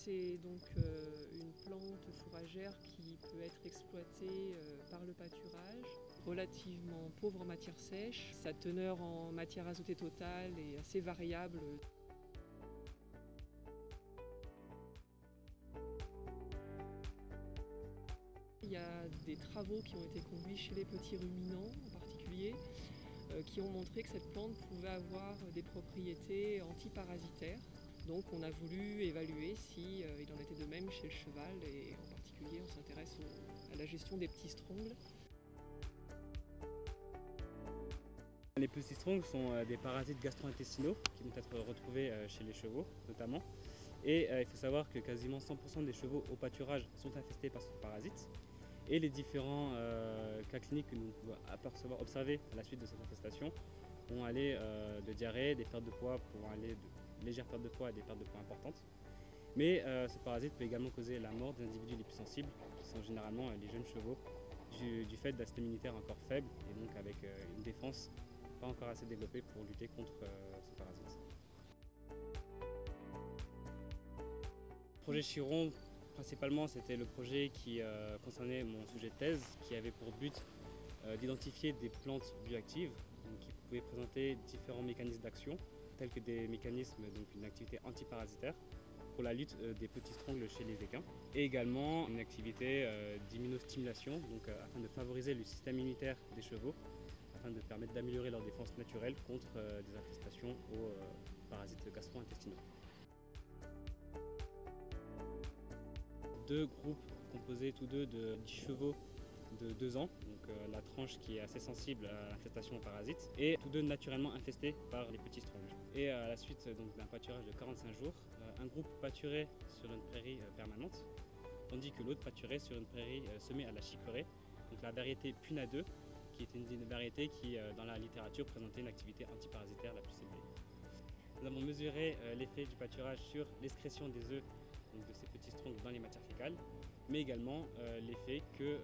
c'est donc une plante fourragère qui peut être exploitée par le pâturage, relativement pauvre en matière sèche. Sa teneur en matière azotée totale est assez variable. Il y a des travaux qui ont été conduits chez les petits ruminants en particulier, qui ont montré que cette plante pouvait avoir des propriétés antiparasitaires. Donc on a voulu évaluer si il en était de même chez le cheval, et en particulier on s'intéresse à la gestion des petits strongles. Les petits strongles sont des parasites gastro-intestinaux qui vont être retrouvés chez les chevaux notamment. Et il faut savoir que quasiment 100% des chevaux au pâturage sont infestés par ce parasite. Et les différents cas cliniques que nous pouvons observer à la suite de cette infestation vont aller de diarrhée, des pertes de poids, pouvant aller de légères pertes de poids à des pertes de poids importantes. Mais ce parasite peut également causer la mort des individus les plus sensibles, qui sont généralement les jeunes chevaux, du fait d'un système immunitaire encore faible et donc avec une défense pas encore assez développée pour lutter contre ce parasite. Le projet Chiron, principalement, c'était le projet qui concernait mon sujet de thèse, qui avait pour but d'identifier des plantes bioactives qui pouvaient présenter différents mécanismes d'action, tels que des mécanismes, donc une activité antiparasitaire pour la lutte des petits strongles chez les équins, et également une activité d'immunostimulation, afin de favoriser le système immunitaire des chevaux, afin de permettre d'améliorer leur défense naturelle contre des infestations aux parasites gastro-intestinaux. Deux groupes composés tous deux de 10 chevaux de 2 ans, donc la tranche qui est assez sensible à l'infestation aux parasites, et tous deux naturellement infestés par les petits strongles. Et à la suite d'un pâturage de 45 jours, un groupe pâturait sur une prairie permanente, tandis que l'autre pâturait sur une prairie semée à la chicorée, donc la variété Puna 2, qui est une variété qui, dans la littérature, présentait une activité antiparasitaire la plus élevée. Nous avons mesuré l'effet du pâturage sur l'excrétion des œufs de ces petits strongles dans les matières fécales, mais également l'effet que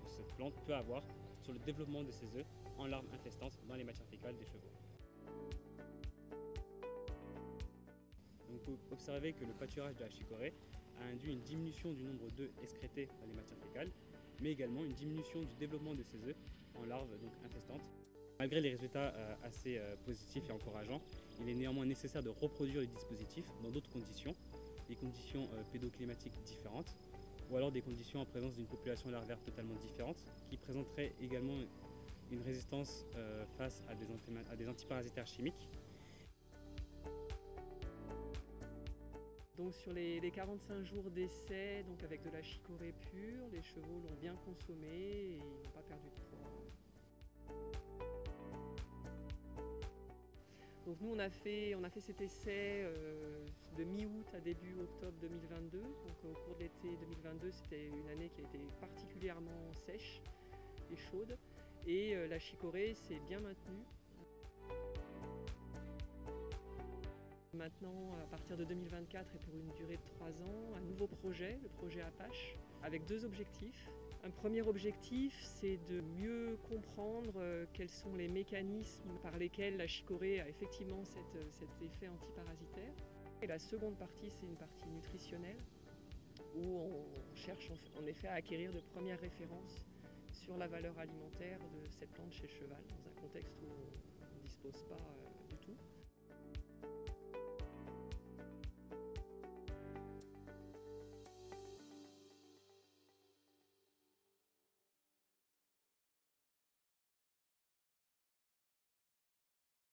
cette plante peut avoir sur le développement de ces œufs en larves infestantes dans les matières fécales des chevaux. Donc, vous pouvez observer que le pâturage de la chicorée a induit une diminution du nombre d'œufs excrétés dans les matières fécales, mais également une diminution du développement de ces œufs en larves infestantes. Malgré les résultats assez positifs et encourageants, il est néanmoins nécessaire de reproduire le dispositif dans d'autres conditions, des conditions pédoclimatiques différentes, ou alors des conditions en présence d'une population larvaire totalement différente, qui présenterait également une résistance face à des antiparasitaires chimiques. Donc sur les 45 jours d'essai, avec de la chicorée pure, les chevaux l'ont bien consommé et ils n'ont pas perdu de poids. Donc nous on a fait cet essai de mi-août à début octobre 2022. Donc au cours de l'été 2022, c'était une année qui a été particulièrement sèche et chaude, et la chicorée s'est bien maintenue. Maintenant, à partir de 2024 et pour une durée de 3 ans, un nouveau projet, le projet Apache, avec 2 objectifs. Un premier objectif, c'est de mieux comprendre quels sont les mécanismes par lesquels la chicorée a effectivement cet effet antiparasitaire. Et la seconde partie, c'est une partie nutritionnelle, où on cherche en effet à acquérir de premières références sur la valeur alimentaire de cette plante chez le cheval, dans un contexte où on ne dispose pas